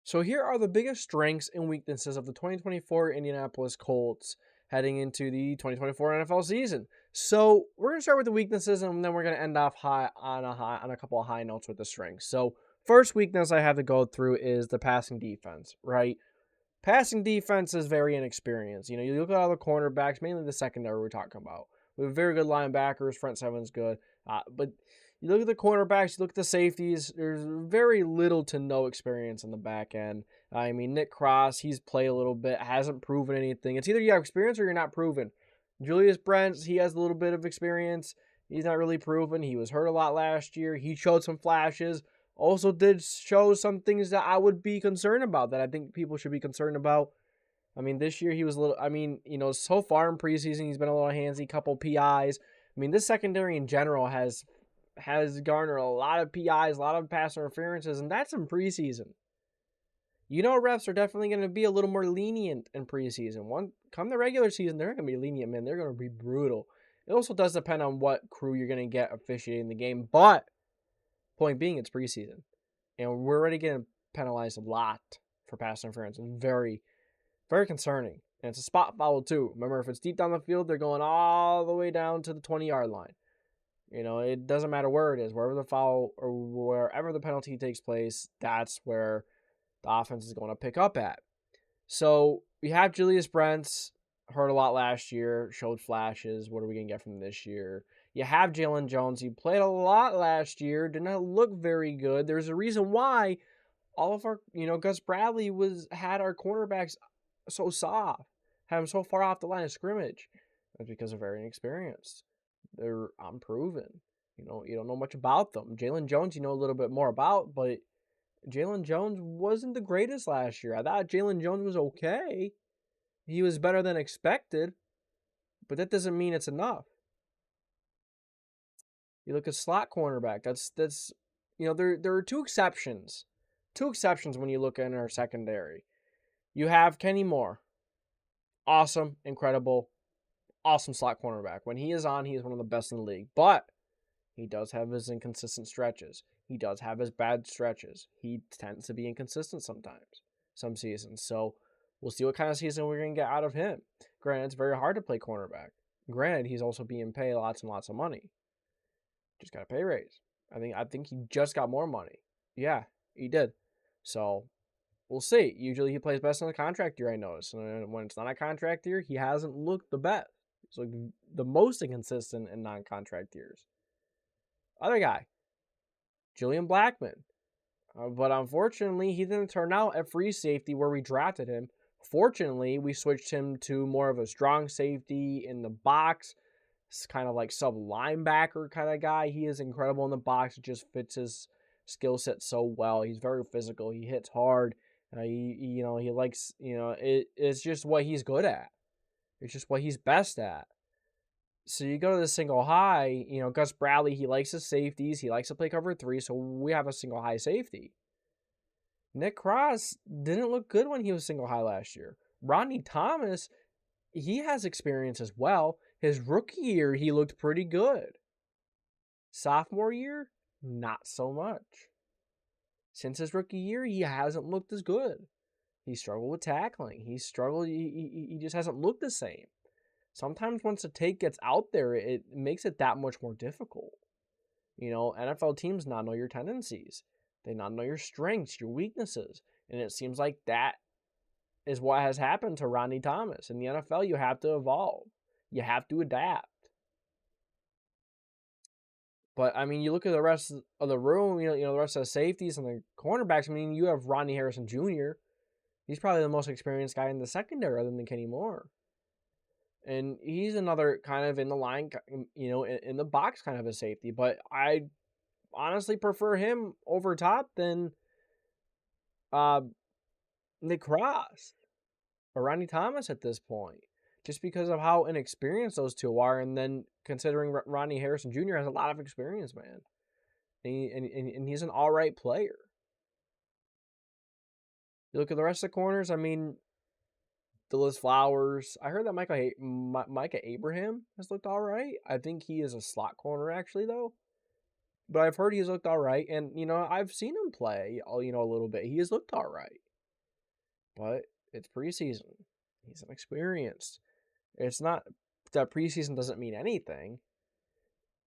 So here are the biggest strengths and weaknesses of the 2024 Indianapolis Colts heading into the 2024 NFL season. So we're gonna start with the weaknesses, and then we're gonna end off on a couple of high notes with the strengths. So first weakness I have to go through is the passing defense. Right, passing defense is very inexperienced. You look at all the cornerbacks, mainly the secondary we're talking about. We have very good linebackers. Front seven's good, but you look at the cornerbacks, you look at the safeties. There's very little to no experience in the back end. I mean, Nick Cross, he's played a little bit, hasn't proven anything. It's either you have experience or you're not proven. Julius Brents, he has a little bit of experience. He's not really proven. He was hurt a lot last year. He showed some flashes. Also did show some things that I would be concerned about, that I think people should be concerned about. I mean, this year he was a little, so far in preseason, he's been a little handsy, couple PIs. I mean, this secondary in general has garnered a lot of PIs, a lot of pass interferences, and that's in preseason. Refs are definitely going to be a little more lenient in preseason. Come the regular season, they're going to be lenient, man. They're going to be brutal. It also does depend on what crew you're going to get officiating the game, but point being, it's preseason, and we're already getting penalized a lot for pass interference, and very, very concerning. And it's a spot foul too. Remember, if it's deep down the field, they're going all the way down to the 20-yard line. It doesn't matter where it is, wherever the foul or wherever the penalty takes place, that's where the offense is going to pick up at. So we have Julius Brents, hurt a lot last year, showed flashes. What are we going to get from this year? You have Jalen Jones. He played a lot last year, did not look very good. There's a reason why all of our, Gus Bradley had our cornerbacks so soft, had them so far off the line of scrimmage. That's because they're very inexperienced. They're unproven. You don't know much about them. Jalen Jones, you know a little bit more about, but Jalen Jones wasn't the greatest last year. I thought Jalen Jones was okay. He was better than expected, but that doesn't mean it's enough. You look at slot cornerback. That's there are two exceptions. Two exceptions when you look in our secondary. You have Kenny Moore. Awesome, incredible, awesome slot cornerback. When he is on, he is one of the best in the league. But he does have his inconsistent stretches. He does have his bad stretches. He tends to be inconsistent sometimes, some seasons. So we'll see what kind of season we're going to get out of him. Granted, it's very hard to play cornerback. Granted, he's also being paid lots and lots of money. Just got a pay raise. I think he just got more money. Yeah, he did. So we'll see. Usually he plays best in the contract year, I notice. And when it's not a contract year, he hasn't looked the best. He's like the most inconsistent in non-contract years. Other guy, Julian Blackmon. But unfortunately, he didn't turn out at free safety where we drafted him. Fortunately, we switched him to more of a strong safety in the box. It's kind of like sub-linebacker kind of guy. He is incredible in the box. It just fits his skill set so well. He's very physical. He hits hard. He likes, it's just what he's good at. It's just what he's best at. So you go to the single high, Gus Bradley, he likes his safeties. He likes to play cover 3, so we have a single high safety. Nick Cross didn't look good when he was single high last year. Rodney Thomas, he has experience as well. His rookie year, he looked pretty good. Sophomore year, not so much. Since his rookie year, he hasn't looked as good. He struggled with tackling. He just hasn't looked the same. Sometimes once the tape gets out there, it makes it that much more difficult. NFL teams not know your tendencies. They not know your strengths, your weaknesses. And it seems like that is what has happened to Rodney Thomas. In the NFL, you have to evolve. You have to adapt. But, you look at the rest of the room, the rest of the safeties and the cornerbacks. You have Rodney Harrison Jr. He's probably the most experienced guy in the secondary other than Kenny Moore. And he's another kind of in the line, in the box kind of a safety. But I honestly prefer him over top than Nick Cross or Rodney Thomas at this point. Just because of how inexperienced those two are. And then considering Rodney Harrison Jr. has a lot of experience, man. And he's an all right player. You look at the rest of the corners, Phyllis Flowers. I heard that Micah Abraham has looked all right. I think he is a slot corner, actually, though. But I've heard he's looked all right. And, I've seen him play, a little bit. He has looked all right. but it's preseason. He's inexperienced. It's not that preseason doesn't mean anything,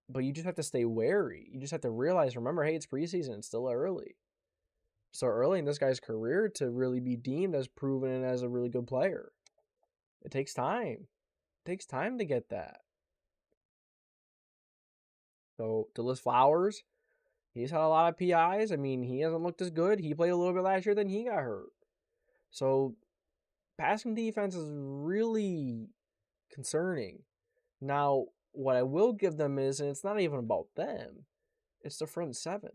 but you just have to stay wary. You just have to realize, remember, hey, it's preseason. It's still early. So early in this guy's career to really be deemed as proven and as a really good player. It takes time. It takes time to get that. So Dillis Flowers, he's had a lot of PIs. I mean, he hasn't looked as good. He played a little bit last year, then he got hurt. So passing defense is really concerning. Now, what I will give them is, and it's not even about them, it's the front seven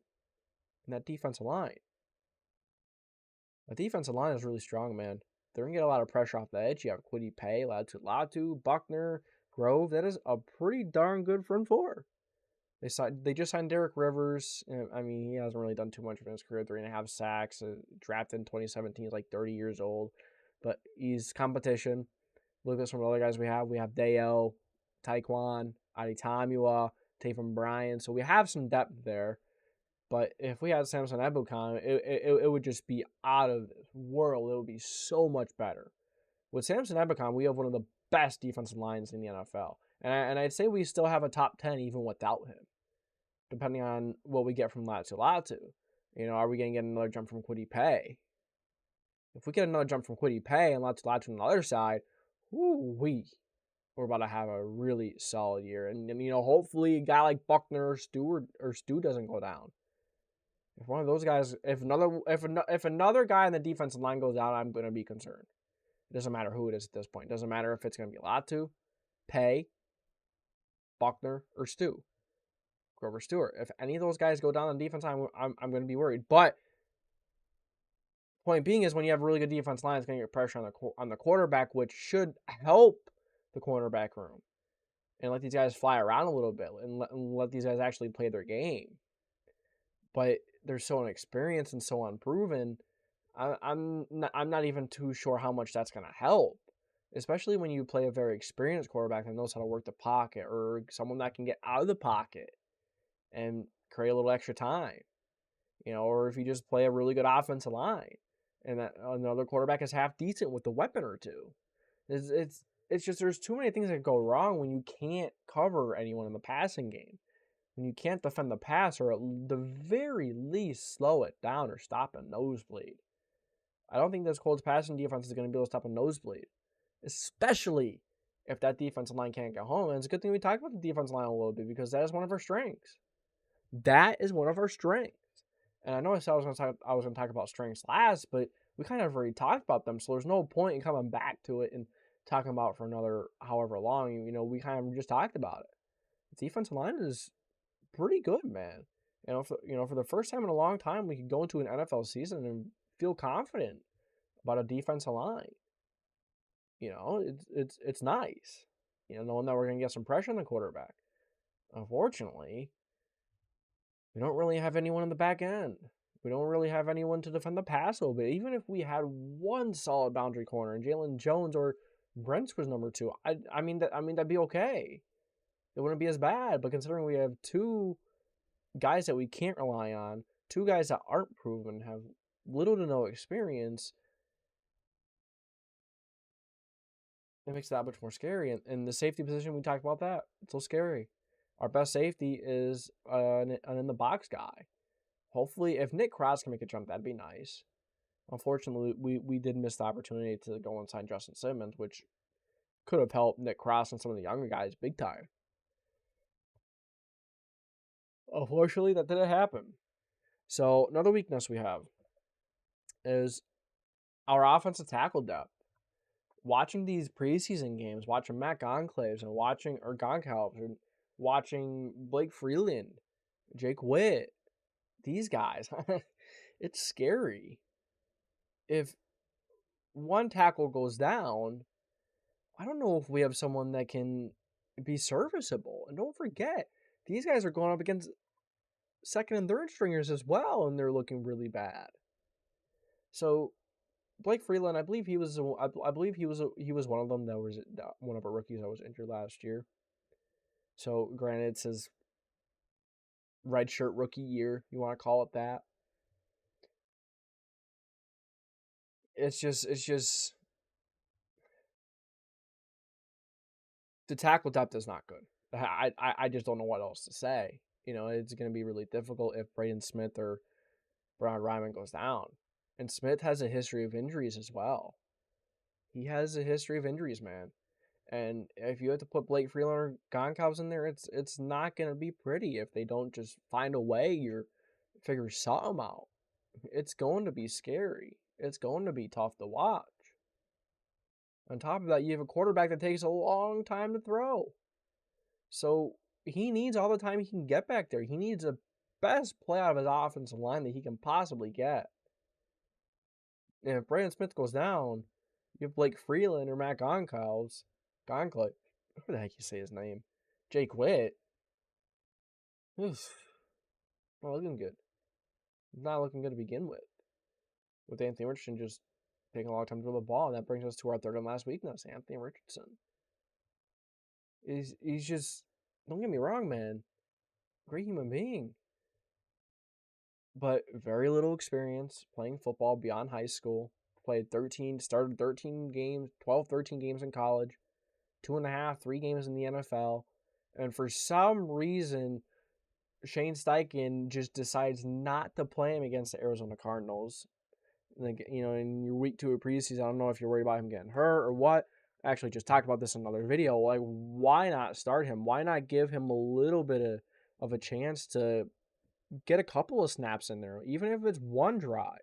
and that defensive line. The defensive line is really strong, man. They're going to get a lot of pressure off the edge. You have Kwity Paye, Latu, Buckner, Grove. That is a pretty darn good front four. They just signed Derek Rivers. I mean, he hasn't really done too much in his career. 3.5 sacks. Drafted in 2017. He's like 30 years old. But he's competition. Look at some of the other guys we have. We have Deo, Taekwon, Adetomiwa, Taven Bryan. So we have some depth there. But if we had Samson Ebukam, it would just be out of this world. It would be so much better. With Samson Ebukam, we have one of the best defensive lines in the NFL. And I'd say we still have a top 10 even without him, depending on what we get from Latu. You know, are we going to get another jump from Kwity Paye? If we get another jump from Kwity Paye and Latu on the other side, we're about to have a really solid year. And you know, hopefully a guy like Buckner or Stu doesn't go down. If one of those guys, if another guy in the defensive line goes down, I'm going to be concerned. It doesn't matter who it is at this point. It doesn't matter if it's going to be Latu, Paye, Buckner, or Stu. Grover Stewart. If any of those guys go down on defense, I'm going to be worried. But point being is when you have a really good defense line, it's going to get pressure on the quarterback, which should help the cornerback room and let these guys fly around a little bit and let these guys actually play their game. But they're so inexperienced and so unproven. I'm not even too sure how much that's going to help, especially when you play a very experienced quarterback that knows how to work the pocket or someone that can get out of the pocket and create a little extra time, you know, or if you just play a really good offensive line and that another quarterback is half decent with a weapon or two. It's just there's too many things that go wrong when you can't cover anyone in the passing game. When you can't defend the pass or at the very least slow it down or stop a nosebleed. I don't think this Colts passing defense is going to be able to stop a nosebleed, especially if that defensive line can't get home. And it's a good thing we talked about the defensive line a little bit because that is one of our strengths. That is one of our strengths. And I know I said I was going to talk about strengths last, but we kind of already talked about them, so there's no point in coming back to it and talking about it for another however long. You know, we kind of just talked about it. The defensive line is pretty good, man. For the first time in a long time, we could go into an NFL season and feel confident about a defensive line. You know, it's nice. You know, knowing that we're going to get some pressure on the quarterback. Unfortunately, we don't really have anyone on the back end. We don't really have anyone to defend the pass a little bit. Even if we had one solid boundary corner and Jalen Jones or Brents was number 2, I mean that'd be okay. It wouldn't be as bad. But considering we have two guys that we can't rely on, two guys that aren't proven, have little to no experience, it makes it that much more scary. And the safety position, we talked about that. It's so scary. Our best safety is an in-the-box guy. Hopefully, if Nick Cross can make a jump, that'd be nice. Unfortunately, we did miss the opportunity to go and sign Justin Simmons, which could have helped Nick Cross and some of the younger guys big time. Unfortunately, that didn't happen. So, another weakness we have is our offensive tackle depth. Watching these preseason games, watching Matt Goncalves and watching Blake Freeland, Jake Witt, these guys, it's scary. If one tackle goes down, I don't know if we have someone that can be serviceable. And don't forget, these guys are going up against second and third stringers as well, and they're looking really bad. So Blake Freeland, I believe he was one of them that was one of our rookies that was injured last year. So granted, it's his redshirt rookie year, you want to call it that. it's just the tackle depth is not good. I just don't know what else to say. It's going to be really difficult if Braden Smith or Brian Ryman goes down. And Smith has a history of injuries as well. He has a history of injuries, man. And if you have to put Blake Freeland or Goncalves in there, it's not going to be pretty if they don't just find a way or figure something out. It's going to be scary. It's going to be tough to watch. On top of that, you have a quarterback that takes a long time to throw. So he needs all the time he can get back there. He needs the best play out of his offensive line that he can possibly get. And if Brandon Smith goes down, you have Blake Freeland or Matt Goncalves, whatever the heck you say his name, Jake Witt. Not looking good. Not looking good to begin with. With Anthony Richardson just taking a long time to throw the ball, and that brings us to our third and last weakness, Anthony Richardson. He's just, don't get me wrong, man, great human being, but very little experience playing football beyond high school. Started 13 games, 12, 13 games in college, 2.5, 3 games in the NFL, and for some reason, Shane Steichen just decides not to play him against the Arizona Cardinals. Like, in your week 2 of preseason, I don't know if you're worried about him getting hurt or what. I actually just talked about this in another video. Like, why not start him? Why not give him a little bit of a chance to get a couple of snaps in there, even if it's one drive,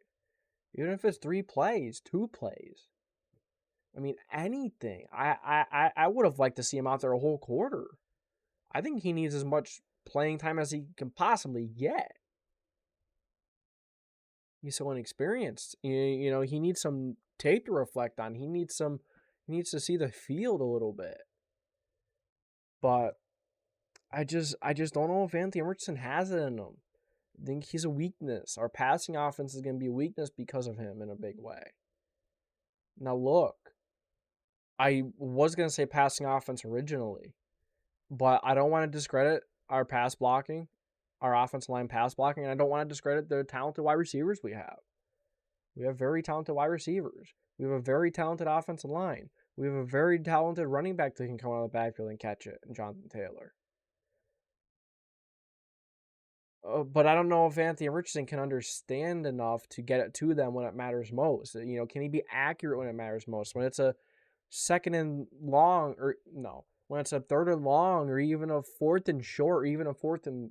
even if it's 3 plays, 2 plays. I mean, anything. I would have liked to see him out there a whole quarter. I think he needs as much playing time as he can possibly get. He's so inexperienced. He needs some tape to reflect on. He needs to see the field a little bit. But I just don't know if Anthony Richardson has it in him. I think he's a weakness. Our passing offense is going to be a weakness because of him in a big way. Now look, I was going to say passing offense originally, but I don't want to discredit our pass blocking, our offensive line pass blocking, and I don't want to discredit the talented wide receivers we have. We have very talented wide receivers. We have a very talented offensive line. We have a very talented running back that can come out of the backfield and catch it, and Jonathan Taylor. But I don't know if Anthony Richardson can understand enough to get it to them when it matters most. Can he be accurate when it matters most? When it's a second and long, when it's a third and long, or even a fourth and short, or even a 4th and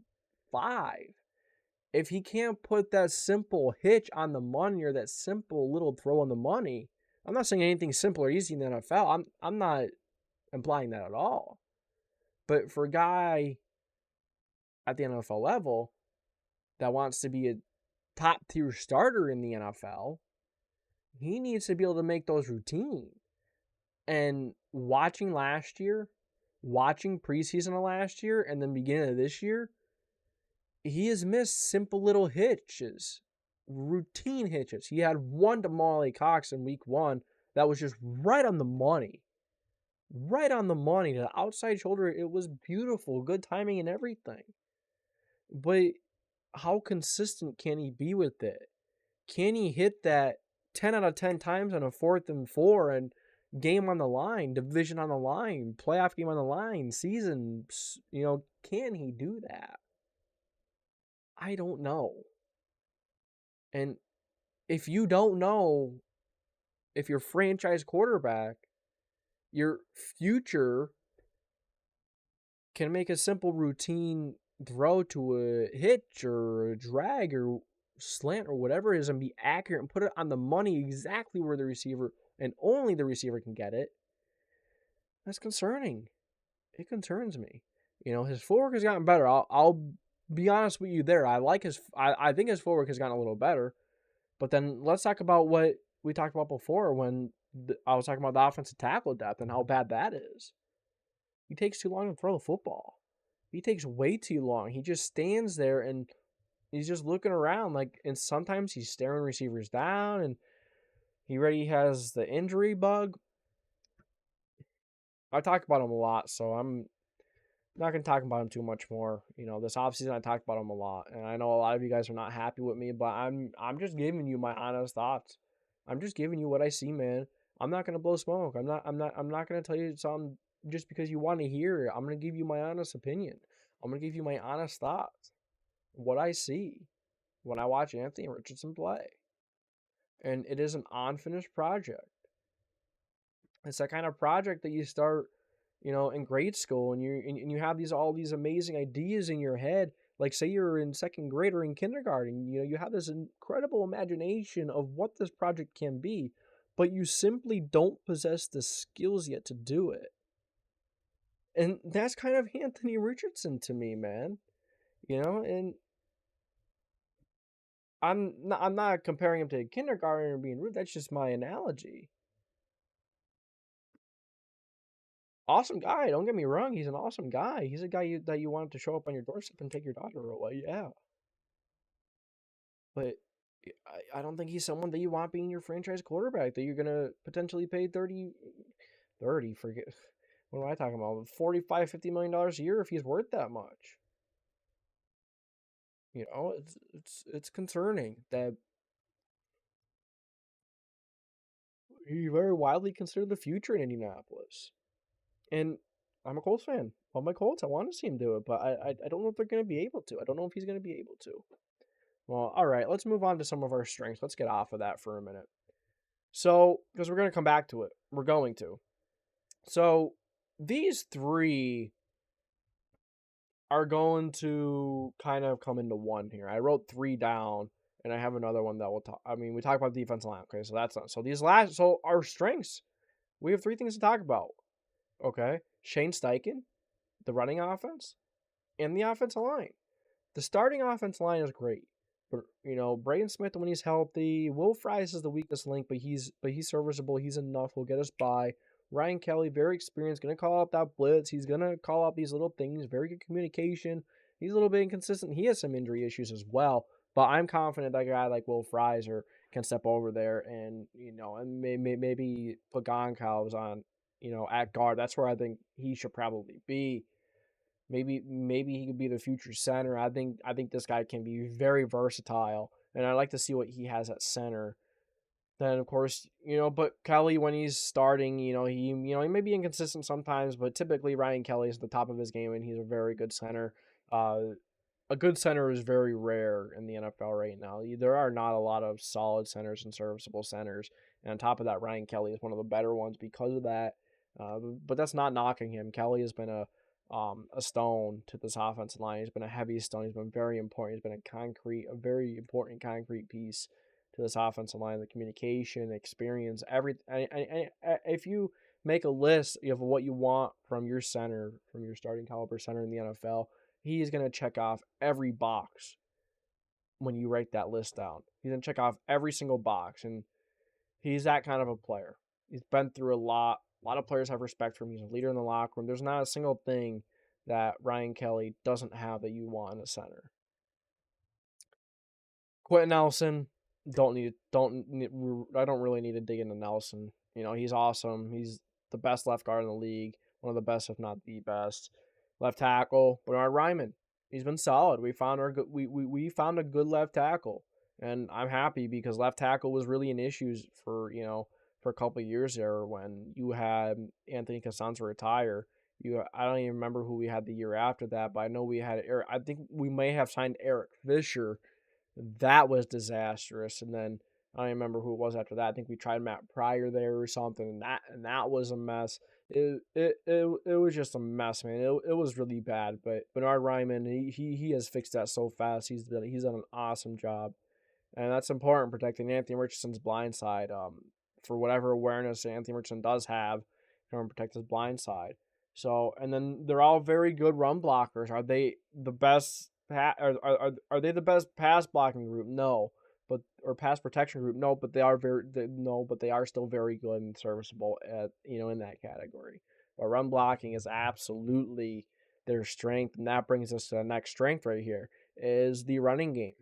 5. If he can't put that simple hitch on the money or that simple little throw on the money, I'm not saying anything simple or easy in the NFL. I'm not implying that at all. But for a guy at the NFL level that wants to be a top-tier starter in the NFL, he needs to be able to make those routine. And watching preseason of last year, and then beginning of this year, he has missed simple little hitches, routine hitches. He had one to Molly Cox in week 1 that was just right on the money. Right on the money. To the outside shoulder, it was beautiful. Good timing and everything. But how consistent can he be with it? Can he hit that 10 out of 10 times on a 4th and 4 and game on the line, division on the line, playoff game on the line, season, can he do that? I don't know. And if you don't know, if your franchise quarterback, your future can make a simple routine throw to a hitch or a drag or slant or whatever it is and be accurate and put it on the money exactly where the receiver and only the receiver can get it, that's concerning. It concerns me. His footwork has gotten better. I'll be honest with you there. I think his footwork has gotten a little better. But then let's talk about what we talked about before when I was talking about the offensive tackle depth and how bad that is. He takes too long to throw the football. He takes way too long. He just stands there and he's just looking around, and sometimes he's staring receivers down, and he already has the injury bug. I talk about him a lot, so I'm not going to talk about him too much more. This offseason I talked about him a lot, and I know a lot of you guys are not happy with me, but I'm just giving you my honest thoughts. I'm just giving you what I see, man. I'm not gonna blow smoke. I'm not gonna tell you something just because you want to hear it. I'm gonna give you my honest opinion. I'm gonna give you my honest thoughts. What I see when I watch Anthony Richardson play. And it is an unfinished project. It's that kind of project that you start, in grade school, and you have all these amazing ideas in your head. Like, say you're in second grade or in kindergarten, you have this incredible imagination of what this project can be, but you simply don't possess the skills yet to do it. And that's kind of Anthony Richardson to me, man. And I'm not comparing him to a kindergarten or being rude. That's just my analogy. Awesome guy, don't get me wrong, he's an awesome guy. He's a guy that you want to show up on your doorstep and take your daughter away, yeah. But I don't think he's someone that you want being your franchise quarterback, that you're going to potentially pay 30, forget, what am I talking about? $45-50 million a year if he's worth that much. It's concerning that he very widely considered the future in Indianapolis. And I'm a Colts fan. Love my Colts. I want to see him do it, but I don't know if they're going to be able to. I don't know if he's going to be able to. Well, all right. Let's move on to some of our strengths. Let's get off of that for a minute. So, because we're going to come back to it. We're going to. So, these three are going to kind of come into one here. I wrote three down, and I have another one that we'll talk. I mean, we talk about defensive line. Okay, so that's not. So our strengths. We have three things to talk about. Okay, Shane Steichen, the running offense, and the offensive line. The starting offensive line is great. But Braden Smith when he's healthy, Will Fries is the weakest link, but he's serviceable. He's enough. He'll get us by. Ryan Kelly, very experienced, gonna call out that blitz. He's gonna call out these little things. Very good communication. He's a little bit inconsistent. He has some injury issues as well, but I'm confident that a guy like Will Fries can step over there and and maybe put Goncalves on at guard. That's where I think he should probably be. Maybe he could be the future center. I think this guy can be very versatile, and I'd like to see what he has at center. Then of course, but Kelly when he's starting, he may be inconsistent sometimes, but typically Ryan Kelly is at the top of his game, and he's a very good center. A good center is very rare in the NFL right now. There are not a lot of solid centers and serviceable centers, and on top of that, Ryan Kelly is one of the better ones because of that. But that's not knocking him. Kelly has been a stone to this offensive line. He's been a heavy stone. He's been very important. He's been a very important concrete piece to this offensive line. The communication, experience, if you make a list of what you want from your center, from your starting caliber center in the NFL, he's going to check off every box when you write that list down. He's going to check off every single box, and he's that kind of a player. He's been through a lot. A lot of players have respect for him. He's a leader in the locker room. There's not a single thing that Ryan Kelly doesn't have that you want in a center. Quentin Nelson, I don't really need to dig into Nelson. He's awesome. He's the best left guard in the league, one of the best, if not the best. Left tackle, Bernhard Raimann. He's been solid. We found a good left tackle, and I'm happy because left tackle was really an issue for a couple of years there when you had Anthony Castonzo retire. I don't even remember who we had the year after that, but I know we had Eric. I think we may have signed Eric Fisher. That was disastrous. And then I don't even remember who it was after that. I think we tried Matt Pryor there or something, and that was a mess. It was just a mess, man. It was really bad. But Bernhard Raimann, he has fixed that so fast. He's done an awesome job, and that's important, protecting Anthony Richardson's blind side. For whatever awareness Anthony Richardson does have, to protect his blind side. So, and then they're all very good run blockers. Are they the best? Are they the best pass blocking group? No, or pass protection group? No, but they are still very good and serviceable at in that category. But run blocking is absolutely their strength, and that brings us to the next strength right here is the running game.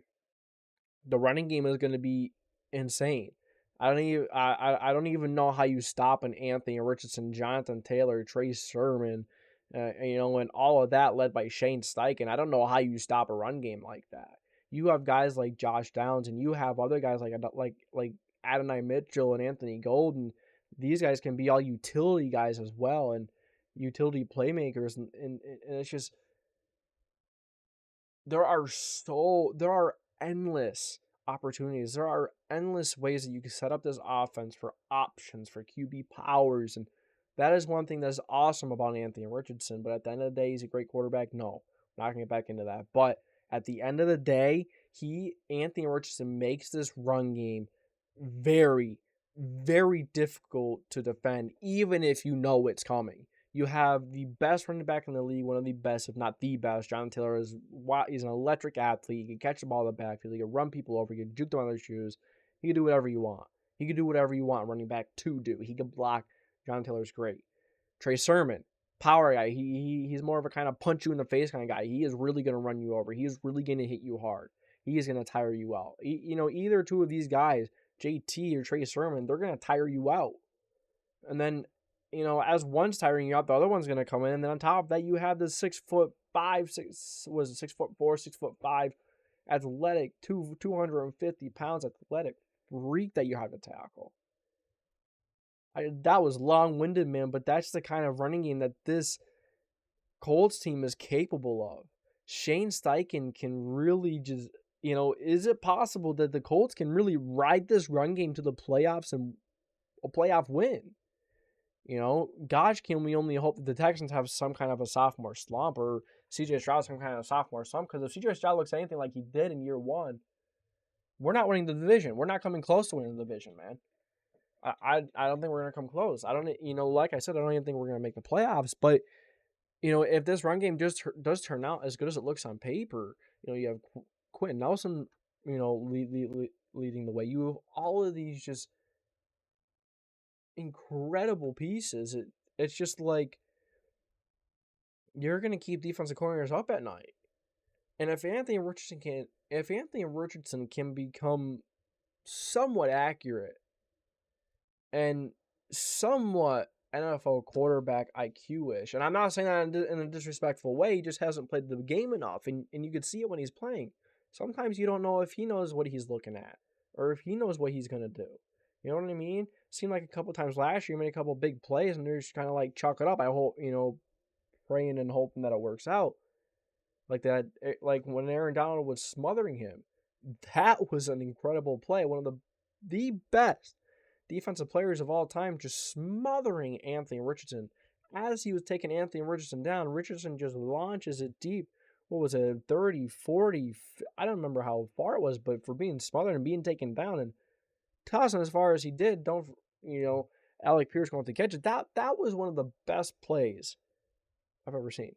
The running game is going to be insane. I don't even know how you stop an Anthony Richardson, Jonathan Taylor, Trey Sermon, and all of that led by Shane Steichen. I don't know how you stop a run game like that. You have guys like Josh Downs, and you have other guys like Adonai Mitchell and Anthony Golden. These guys can be all utility guys as well, and utility playmakers, and it's just there are endless opportunities. There are endless ways that you can set up this offense for options, for QB powers, and that is one thing that's awesome about Anthony Richardson. But at the end of the day, he's a great quarterback. No, I'm not gonna get back into that. But at the end of the day, Anthony Richardson makes this run game very, very difficult to defend, even if you know it's coming. You have the best running back in the league, one of the best, if not the best. Jonathan Taylor he's an electric athlete. He can catch the ball in the backfield. He can run people over. He can juke them on their shoes. He can do whatever you want. He can do whatever you want running back to do. He can block. Jonathan Taylor's great. Trey Sermon, power guy. He's more of a kind of punch you in the face kind of guy. He is really going to run you over. He is really going to hit you hard. He is going to tire you out. Either two of these guys, JT or Trey Sermon, they're going to tire you out. And then, as one's tiring you out, the other one's going to come in. And then on top of that, you have this 6'5", 6'4", 6'5", athletic, 250 pounds athletic freak that you have to tackle. That was long-winded, man, but that's the kind of running game that this Colts team is capable of. Shane Steichen can really just, is it possible that the Colts can really ride this run game to the playoffs and a playoff win? Gosh, can we only hope that the Texans have some kind of a sophomore slump or CJ Stroud some kind of sophomore slump? Because if CJ Stroud looks anything like he did in year one, we're not winning the division. We're not coming close to winning the division, man. I don't think we're going to come close. I don't, like I said, I don't even think we're going to make the playoffs. But, if this run game just does turn out as good as it looks on paper, you have Quentin Nelson, leading the way. You have all of these just incredible pieces. It's just like you're going to keep defensive coordinators up at night. And if Anthony Richardson can become somewhat accurate and somewhat NFL quarterback IQ-ish. And I'm not saying that in a disrespectful way. He just hasn't played the game enough. And you can see it when he's playing. Sometimes you don't know if he knows what he's looking at or if he knows what he's going to do. You know what I mean? Seemed like a couple times last year, he made a couple big plays, and they're just kind of like chalk it up. I hope, praying and hoping that it works out. Like that, like when Aaron Donald was smothering him. That was an incredible play. One of the best defensive players of all time, just smothering Anthony Richardson. As he was taking Anthony Richardson down, Richardson just launches it deep. What was it, 30, 40? I don't remember how far it was, but for being smothered and being taken down and tossing as far as he did, Alec Pierce going to catch it. That was one of the best plays I've ever seen.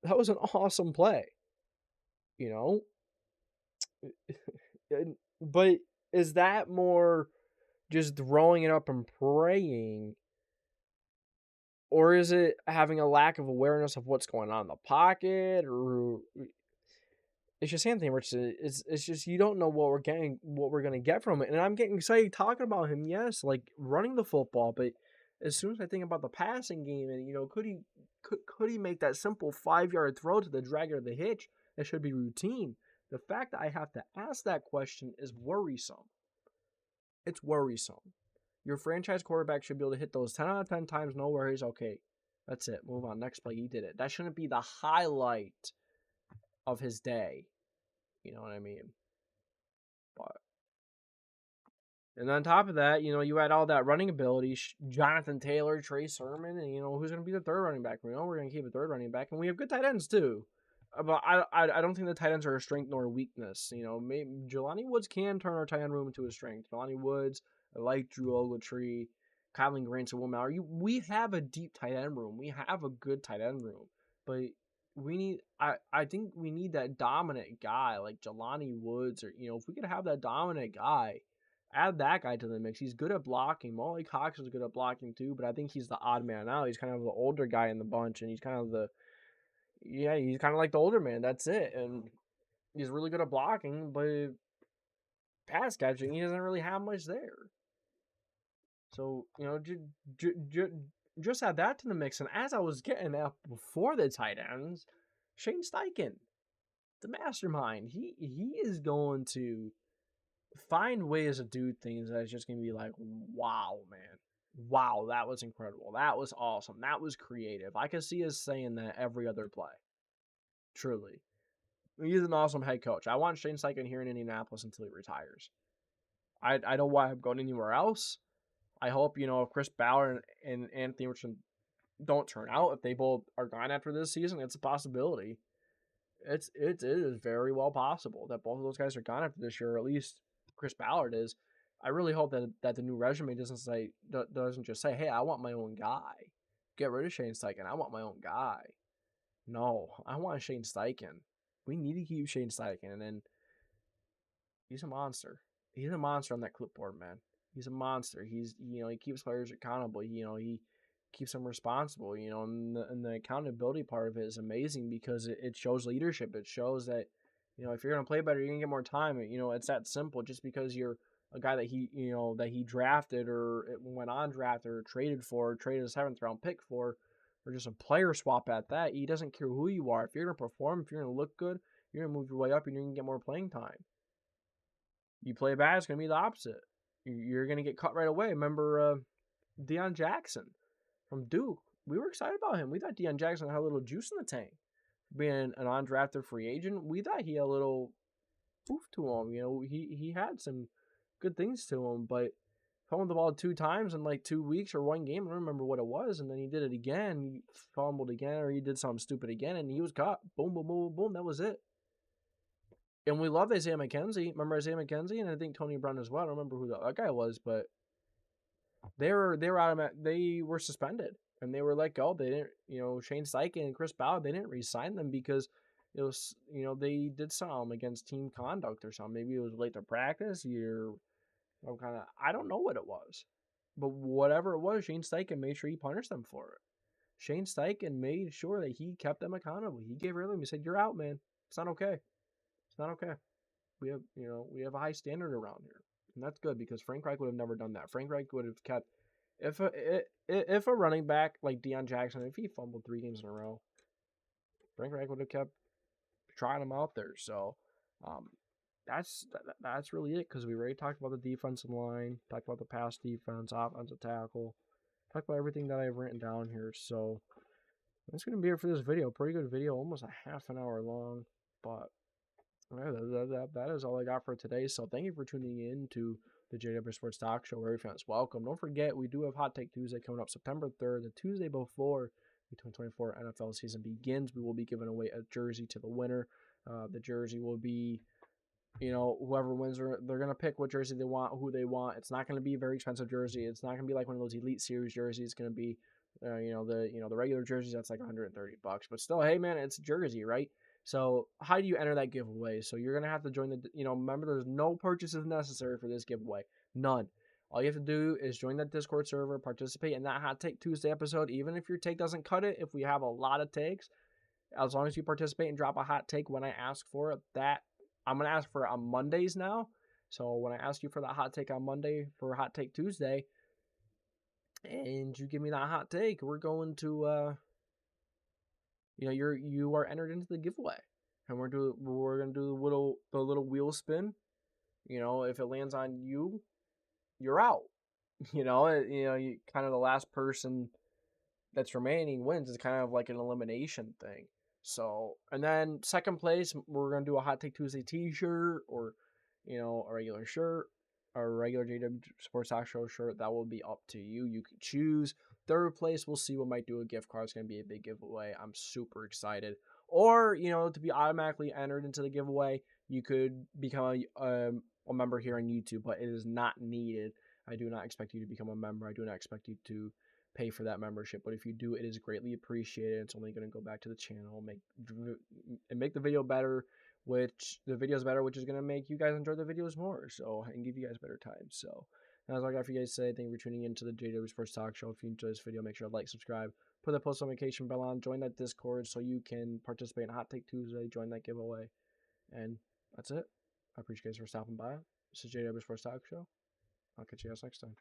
That was an awesome play. But is that more just throwing it up and praying, or is it having a lack of awareness of what's going on in the pocket? Or it's just Anthony Richardson. It's just you don't know what we're going to get from it. And I'm getting excited talking about him. Yes, like running the football, but as soon as I think about the passing game and could he make that simple 5-yard throw to the drag or the hitch? That should be routine. The fact that I have to ask that question is worrisome. It's worrisome. Your franchise quarterback should be able to hit those 10 out of 10 times, no worries. Okay, that's it. Move on. Next play, he did it. That shouldn't be the highlight of his day. You know what I mean? And on top of that, you had all that running ability, Jonathan Taylor, Trey Sermon, and, who's going to be the third running back? We know we're going to keep a third running back, and we have good tight ends, too. But I don't think the tight ends are a strength nor a weakness. Maybe Jelani Woods can turn our tight end room into a strength. Jelani Woods, I like Drew Ogletree, Kylan Granson, Will Mallory. We have a deep tight end room. We have a good tight end room. But I think we need that dominant guy like Jelani Woods, or, if we could have that dominant guy, add that guy to the mix. He's good at blocking. Molly Cox is good at blocking too, but I think he's the odd man out. He's kind of the older guy in the bunch, and he's kind of like the older man. That's it. And he's really good at blocking, but pass catching, he doesn't really have much there. So, just add that to the mix. And as I was getting out before the tight ends, Shane Steichen, the mastermind, he is going to find ways to do things that is just gonna be like, wow, man. Wow, that was incredible. That was awesome. That was creative. I could see us saying that every other play. Truly. He's an awesome head coach. I want Shane Steichen here in Indianapolis until he retires. I don't want him going anywhere else. I hope, if Chris Ballard and Anthony Richardson don't turn out, if they both are gone after this season, it's a possibility. It is very well possible that both of those guys are gone after this year, or at least Chris Ballard is. I really hope that the new resume doesn't just say, "Hey, I want my own guy. Get rid of Shane Steichen. I want my own guy." No, I want Shane Steichen. We need to keep Shane Steichen, and then he's a monster. He's a monster on that clipboard, man. He's a monster. He keeps players accountable. He keeps them responsible. And the accountability part of it is amazing because it shows leadership. It shows that, if you're gonna play better, you're gonna get more time. It's that simple. Just because you're a guy that he drafted or went on draft or traded a 7th-round pick for, or just a player swap at that, he doesn't care who you are. If you're gonna perform, if you're gonna look good, you're gonna move your way up and you're gonna get more playing time. You play bad, it's going to be the opposite. You're going to get cut right away. Remember Deion Jackson from Duke? We were excited about him. We thought Deion Jackson had a little juice in the tank. Being an undrafted free agent, we thought he had a little poof to him. He had some good things to him, but fumbled the ball 2 times in like 2 weeks or 1 game. I don't remember what it was, and then he did it again. He fumbled again, or he did something stupid again, and he was caught. Boom, boom, boom, boom. That was it. And we love Isaiah McKenzie. Remember Isaiah McKenzie? And I think Tony Brown as well. I don't remember who that guy was, but they were suspended and they were let go. They didn't, Shane Steichen and Chris Ballard, they didn't re-sign them because it was, they did something against team conduct or something. Maybe it was late to practice. I don't know what it was, but whatever it was, Shane Steichen made sure he punished them for it. Shane Steichen made sure that he kept them accountable. He gave rid of them. He said, "You're out, man. It's not okay. It's not okay. We have a high standard around here." And that's good because Frank Reich would have never done that. Frank Reich would have kept, if a running back like Deion Jackson, if he fumbled 3 games in a row, Frank Reich would have kept trying him out there. So that's really it, because we already talked about the defensive line, talked about the pass defense, offensive tackle, talked about everything that I've written down here. So that's going to be it for this video. Pretty good video, almost a half an hour long, but that is all I got for today. So thank you for tuning in to the JDW Sports Talk Show, where every fan is welcome. Don't forget, we do have Hot Take Tuesday coming up September 3rd, the Tuesday before the 2024 NFL season begins. We will be giving away a jersey to the winner. The jersey will be, whoever wins, they're going to pick what jersey they want, who they want. It's not going to be a very expensive jersey. It's not going to be like one of those Elite Series jerseys. It's going to be, the regular jerseys, that's like $130. But still, hey, man, it's a jersey, right? So how do you enter that giveaway? So you're going to have to join remember, there's no purchases necessary for this giveaway. None. All you have to do is join that Discord server, participate in that Hot Take Tuesday episode. Even if your take doesn't cut it, if we have a lot of takes, as long as you participate and drop a hot take when I ask for it, that I'm going to ask for it on Mondays now. So when I ask you for that hot take on Monday for Hot Take Tuesday, and you give me that hot take, we're going to you are entered into the giveaway, and we're gonna do the little wheel spin. If it lands on you, you're out. You kind of the last person that's remaining wins. It's kind of like an elimination thing. So, and then second place, we're gonna do a Hot Take Tuesday T-shirt, or a regular shirt, or a regular JDW Sports Talk Show shirt. That will be up to you. You can choose. Third place, we'll see. We might do a gift card. It's going to be a big giveaway. I'm super excited. Or, to be automatically entered into the giveaway, you could become a member here on YouTube, but it is not needed. I do not expect you to become a member. I do not expect you to pay for that membership. But if you do, it is greatly appreciated. It's only going to go back to the channel, make the video better, which is going to make you guys enjoy the videos more. So, and give you guys better time. So, that's all I got for you guys today. Thank you for tuning in to the JDW Sports Talk Show. If you enjoyed this video, make sure to like, subscribe, put the post notification bell on, join that Discord so you can participate in Hot Take Tuesday, join that giveaway. And that's it. I appreciate you guys for stopping by. This is JDW Sports Talk Show. I'll catch you guys next time.